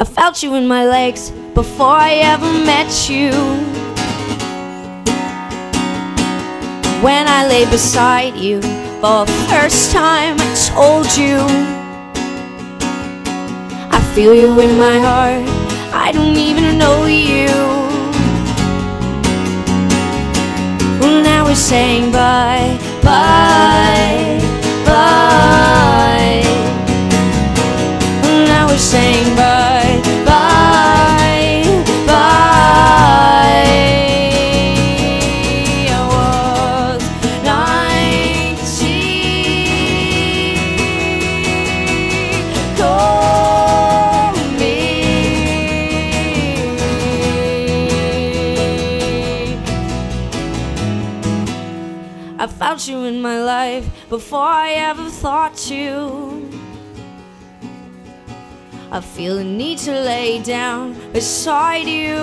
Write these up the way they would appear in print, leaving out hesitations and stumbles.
I felt you in my legs before I ever met you. When I lay beside you for the first time, I told you I feel you in my heart, I don't even know you. Well, now we're saying bye, bye, bye. Well, now we're saying bye, bye, bye. I was 19. Call me. I found you in my life before I ever thought to. I feel the need to lay down beside you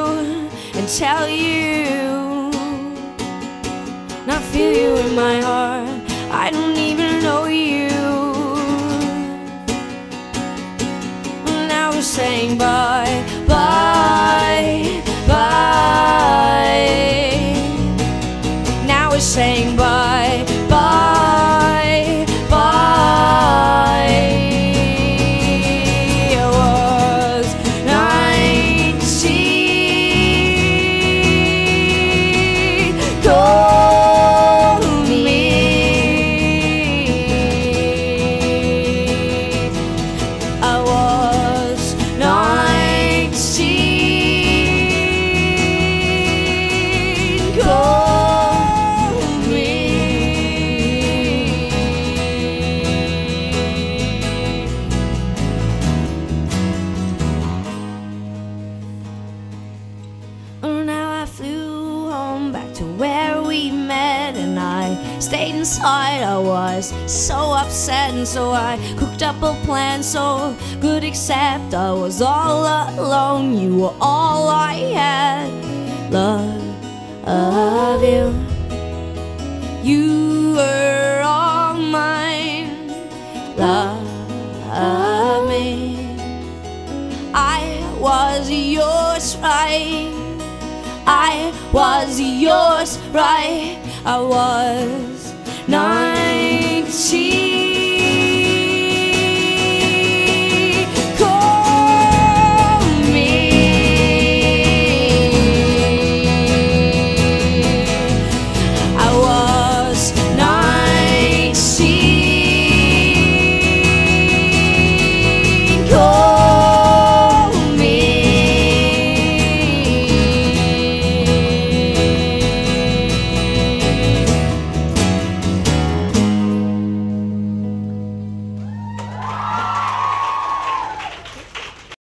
and tell you. Now I feel you in my heart, I don't even know you. Now we're saying bye, bye, bye. Now we're saying bye, bye, bye. I was 19. Call me. I was 19. Call me. Oh, now I flew home back to where we met, and I stayed inside. I was so upset, and so I cooked up a plan so good, except I was all alone. You were all I had. Love of you. You were all mine. Love of me. I was yours, right? I was yours, right? I was 19.